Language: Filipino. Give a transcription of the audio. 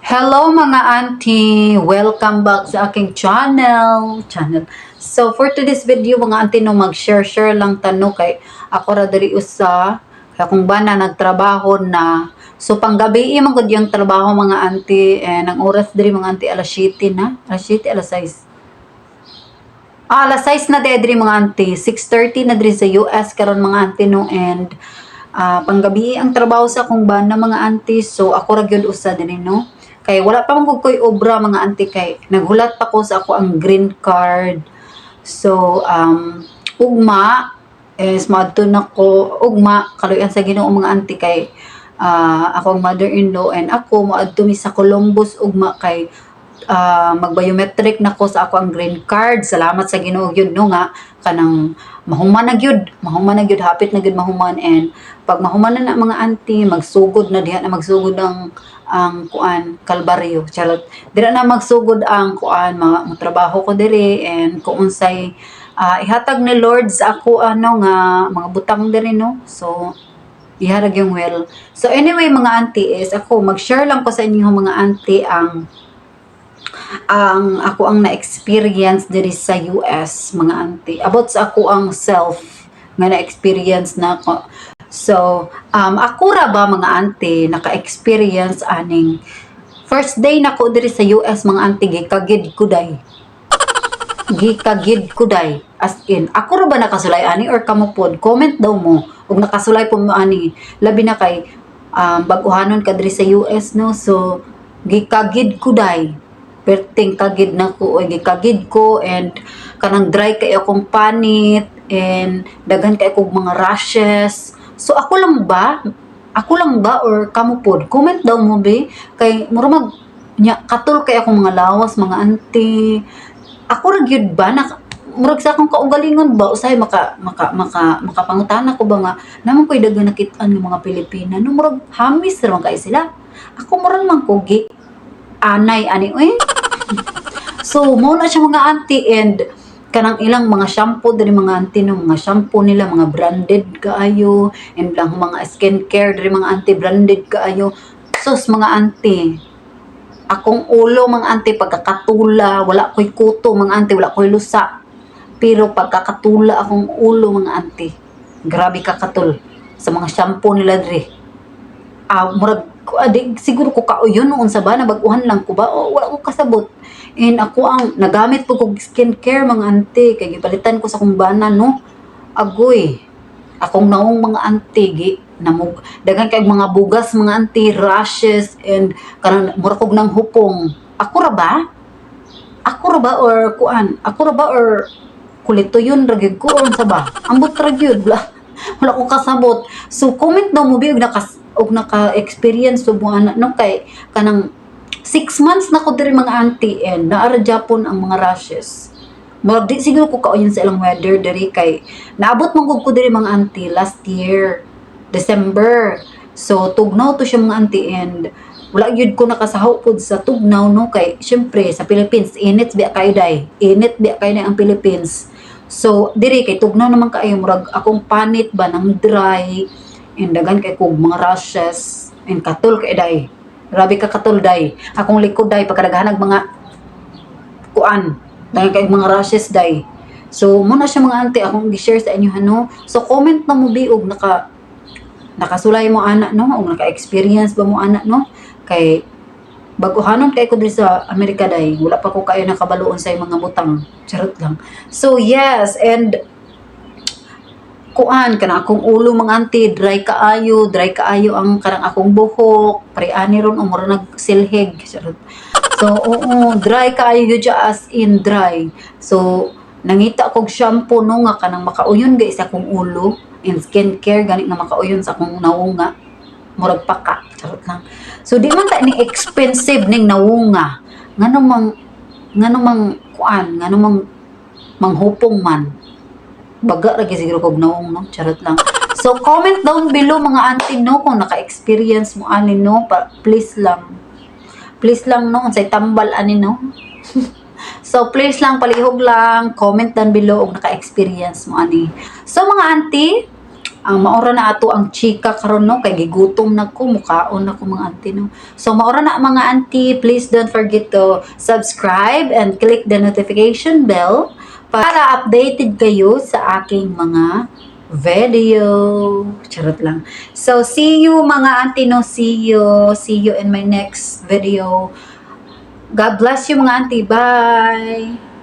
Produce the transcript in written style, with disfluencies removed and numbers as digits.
Hello mga auntie! Welcome back sa aking channel. So for today's video mga auntie no mag-share lang tanong kay ako ra diri usa kaya kung ba na nagtrabaho na. So panggabi man gud yung trabaho mga auntie and ang oras diri mga auntie alas 7 na. Alas 7 alas 6. Alas 6 na diri mga auntie. 6:30 na diri sa US karon mga auntie no and panggabi ang trabaho sa akong bana mga auntie. So ako ra gyud usa dinhi no. Kay wala pa man gud koy obra mga auntie kay naghulat pa ko sa ako ang green card. So ugma is maadto na ko ugma kaluyan sa Ginoo mga auntie kay akong mother-in-law and ako moadto mi sa Columbus ugma kay mag-biometric na ko sa ako ang green card. Salamat sa Ginoo gyud no nga kanang mahuman na gyud hapit na gyud mahuman and pag mahuman na mga auntie magsugod na diha na magsugod ang kuan kalbaryo charot dira na magsugod ang kuan mga trabaho ko diri and kung unsay ihatag ni Lord sa ako ano nga mga butang diri no so iharag yung well. So anyway mga auntie is ako mag-share lang ko sa inyo mga auntie ang ako ang na-experience diri sa US mga auntie about sa ako ang self nga na-experience na ko. So ako ra ba mga auntie naka-experience aning first day na ko diri sa US mga auntie gikagid ko day as in ako ra ba nakasulay ani or kamo pod comment daw mo ug nakasulay po mo ani labi na kay bag-ohanon ka diri sa US no so gikagid ko day perting kagid na ko o gikagid ko and kanang dry kay akong panit and daghan kay akong mga rashes so ako lang ba or kamo pod comment daw mo be kay mura mag nya katul kay akong mga lawas mga auntie ako ra gyud ba na murag sa akong kaugalingon ba usay makapangutana ko ba nga naman ko'y daghan nakit-an ng mga Pilipina no murag hamis ra man kay sila ako murag man ko gi anay ani so mo na siya mga auntie and kanang ilang mga shampoo diri mga auntie no mga shampoo nila mga branded kaayo and lang mga skincare diri mga auntie branded kaayo sus mga auntie akong ulo mga auntie pagkakatula wala ko'y kuto mga auntie wala ko'y lusa pero pagkakatula akong ulo mga auntie grabe kakatul sa mga shampoo nila diri murag siguro ko kauyon noon sa ba nabag-uhan lang ko ba o wala ko kasabot and ako ang nagamit po kog skincare mga auntie kay gipalitan ko sa kong bana no agoy akong naong mga auntie namug daghan kay mga bugas mga auntie rashes and kanang mura kog nang hupong ako ra ba or kulito yun ragig ko or sa ba ambot ra gyud wala ko kasabot so comment daw mo biog naka-experience so buana no kay kanang 6 months na ko diri mga auntie and naara Japon ang mga rashes murag di siguro ko kauyon sa ilang weather diri kay naabot man gud ko diri mga auntie last year December so tugnaw to siya mga auntie and wala gyud ko nakasahaw pod sa tugnaw no kay syempre sa Philippines init biya kayo ang Philippines so diri kay tugnaw naman kaayo murag akong panit ba nang dry and dagan kay kog mga rashes and katul kay day grabe ka katul day akong likod day pagkadaghanag mga kuan dagan kay mga rashes day so muna siya mga auntie akong gi-share sa inyo no so comment na mo biog nakasulay mo ana no o naka-experience ba mo ana no kay baguhanon kay ko diri sa Amerika day wala pa ko kayo nakabaluon sa mga butang charot lang so yes and kuan kana akong ulo mga auntie dry kaayo ang karang akong buhok pre ani ron umura nagsilhig so dry kaayo gyud as in dry so nangita kog shampoo no nga kanang makauyon guys akong ulo in skincare gani nga makauyon sa akong nawunga murag paka charot lang so di man ta ni expensive ning nawunga nganong mang manghupong man baga ra siguro kog naong no charot lang so comment down below mga auntie no kung naka-experience mo ani no please lang no unsay tambal ani no so please lang palihog lang comment down below kung naka-experience mo ani so mga auntie ang maora na ato ang chika karon no, kay gigutom na ko, mukaon na ko mga auntie no. So maora na mga auntie, please don't forget to subscribe and click the notification bell para updated kayo sa aking mga video. Charot lang. So see you mga auntie no, see you in my next video. God bless you mga auntie, bye.